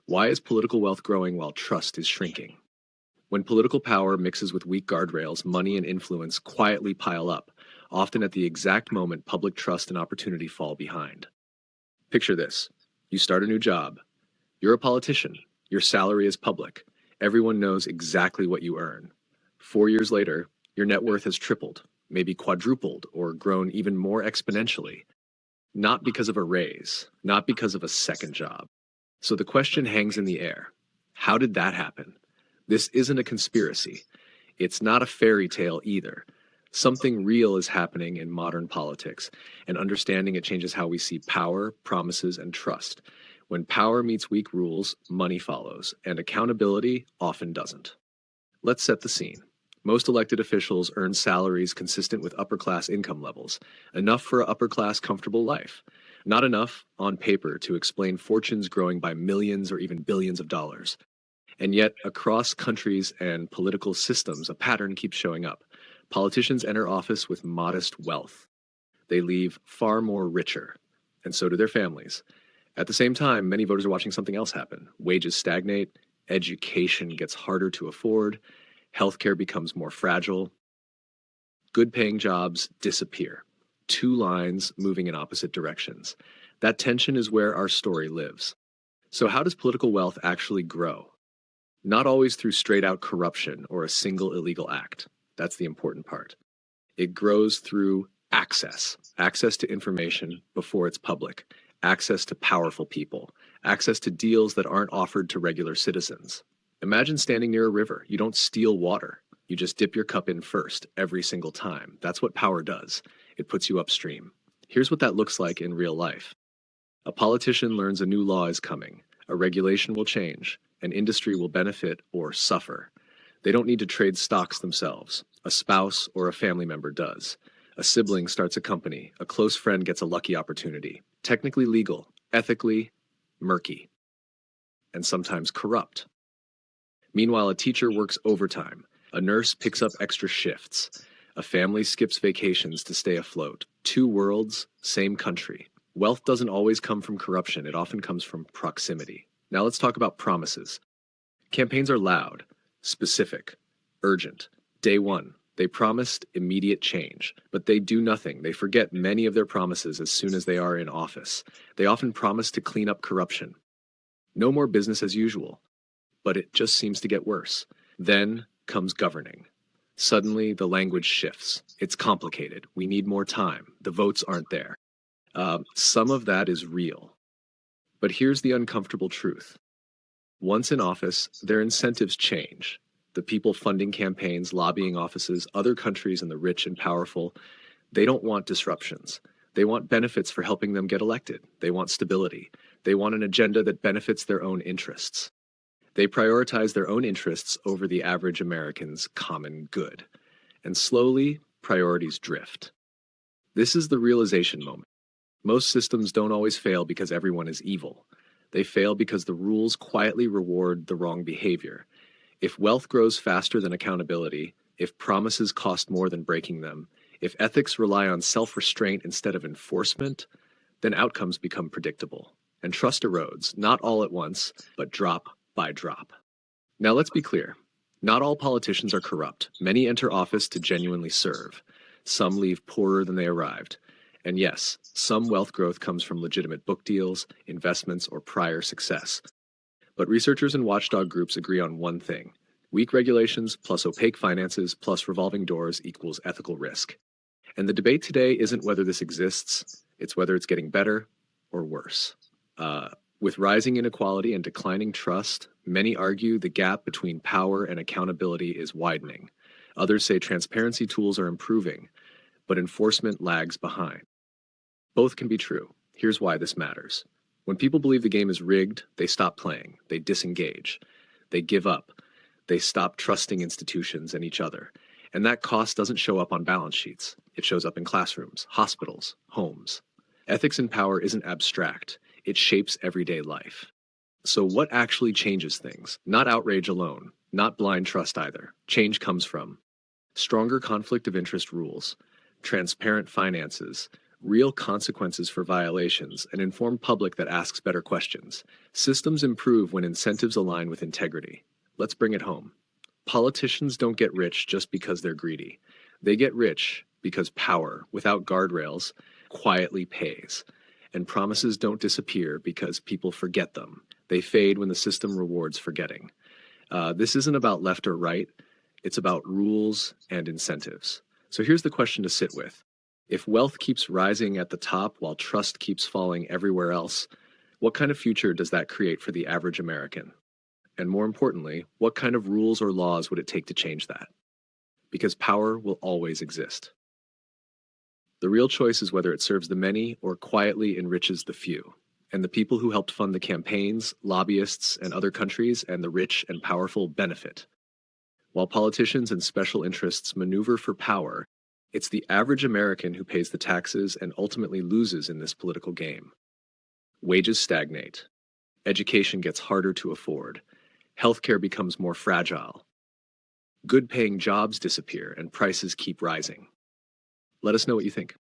Why is political wealth growing while trust is shrinking? When political power mixes with weak guardrails, money and influence quietly pile up, often at the exact moment public trust and opportunity fall behind. Picture this. You start a new job. You're a politician. Your salary is public. Everyone knows exactly what you earn. 4 years later, your net worth has tripled, maybe quadrupled, or grown even more exponentially. Not because of a raise, not because of a second job. So the question hangs in the air. How did that happen? This isn't a conspiracy. It's not a fairy tale either. Something real is happening in modern politics, and understanding it changes how we see power, promises, and trust. When power meets weak rules, money follows, and accountability often doesn't. Let's set the scene. Most elected officials earn salaries consistent with upper-class income levels, enough for an upper-class comfortable life. Not enough, on paper, to explain fortunes growing by millions or even billions of dollars. And yet, across countries and political systems, a pattern keeps showing up. Politicians enter office with modest wealth. They leave far more richer, and so do their families. At the same time, many voters are watching something else happen. Wages stagnate, education gets harder to afford, healthcare becomes more fragile, good-paying jobs disappear. Two lines moving in opposite directions. That tension is where our story lives. So how does political wealth actually grow? Not always through straight-out corruption or a single illegal act. That's the important part. It grows through access to information before it's public, access to powerful people, access to deals that aren't offered to regular citizens. Imagine standing near a river. You don't steal water. You just dip your cup in first every single time. That's what power does. It puts you upstream. Here's what that looks like in real life. A politician learns a new law is coming. A regulation will change. An industry will benefit or suffer. They don't need to trade stocks themselves. A spouse or a family member does. A sibling starts a company. A close friend gets a lucky opportunity. Technically legal, ethically murky, and sometimes corrupt. Meanwhile, a teacher works overtime. A nurse picks up extra shifts. A family skips vacations to stay afloat. Two worlds, same country. Wealth doesn't always come from corruption. It often comes from proximity. Now let's talk about promises. Campaigns are loud, specific, urgent. Day one, they promised immediate change, but they do nothing. They forget many of their promises as soon as they are in office. They often promise to clean up corruption. No more business as usual, but it just seems to get worse. Then comes governing. Suddenly, the language shifts. It's complicated. We need more time. The votes aren't there. Some of that is real. But here's the uncomfortable truth. Once in office, their incentives change. The people funding campaigns, lobbying offices, other countries, and the rich and powerful, they don't want disruptions. They want benefits for helping them get elected. They want stability. They want an agenda that benefits their own interests. They prioritize their own interests over the average American's common good. And slowly, priorities drift. This is the realization moment. Most systems don't always fail because everyone is evil. They fail because the rules quietly reward the wrong behavior. If wealth grows faster than accountability, if promises cost more than breaking them, if ethics rely on self-restraint instead of enforcement, then outcomes become predictable. And trust erodes, not all at once, but drop by drop. Now let's be clear. Not all politicians are corrupt. Many enter office to genuinely serve. Some leave poorer than they arrived. And yes, some wealth growth comes from legitimate book deals, investments, or prior success. But researchers and watchdog groups agree on one thing. Weak regulations plus opaque finances plus revolving doors equals ethical risk. And the debate today isn't whether this exists, it's whether it's getting better or worse. With rising inequality and declining trust, many argue the gap between power and accountability is widening. Others say transparency tools are improving, but enforcement lags behind. Both can be true. Here's why this matters. When people believe the game is rigged, they stop playing, they disengage, they give up, they stop trusting institutions and each other. And that cost doesn't show up on balance sheets. It shows up in classrooms, hospitals, homes. Ethics in power isn't abstract. It shapes everyday life. So what actually changes things? Not outrage alone, not blind trust either. Change comes from stronger conflict of interest rules, transparent finances, real consequences for violations, an informed public that asks better questions. Systems improve when incentives align with integrity. Let's bring it home. Politicians don't get rich just because they're greedy. They get rich because power, without guardrails, quietly pays. And promises don't disappear because people forget them. They fade when the system rewards forgetting. This isn't about left or right, it's about rules and incentives. So here's the question to sit with. If wealth keeps rising at the top while trust keeps falling everywhere else, what kind of future does that create for the average American? And more importantly, what kind of rules or laws would it take to change that? Because power will always exist. The real choice is whether it serves the many or quietly enriches the few. And the people who helped fund the campaigns, lobbyists, and other countries, and the rich and powerful benefit. While politicians and special interests maneuver for power, it's the average American who pays the taxes and ultimately loses in this political game. Wages stagnate. Education gets harder to afford. Healthcare becomes more fragile. Good paying jobs disappear and prices keep rising. Let us know what you think.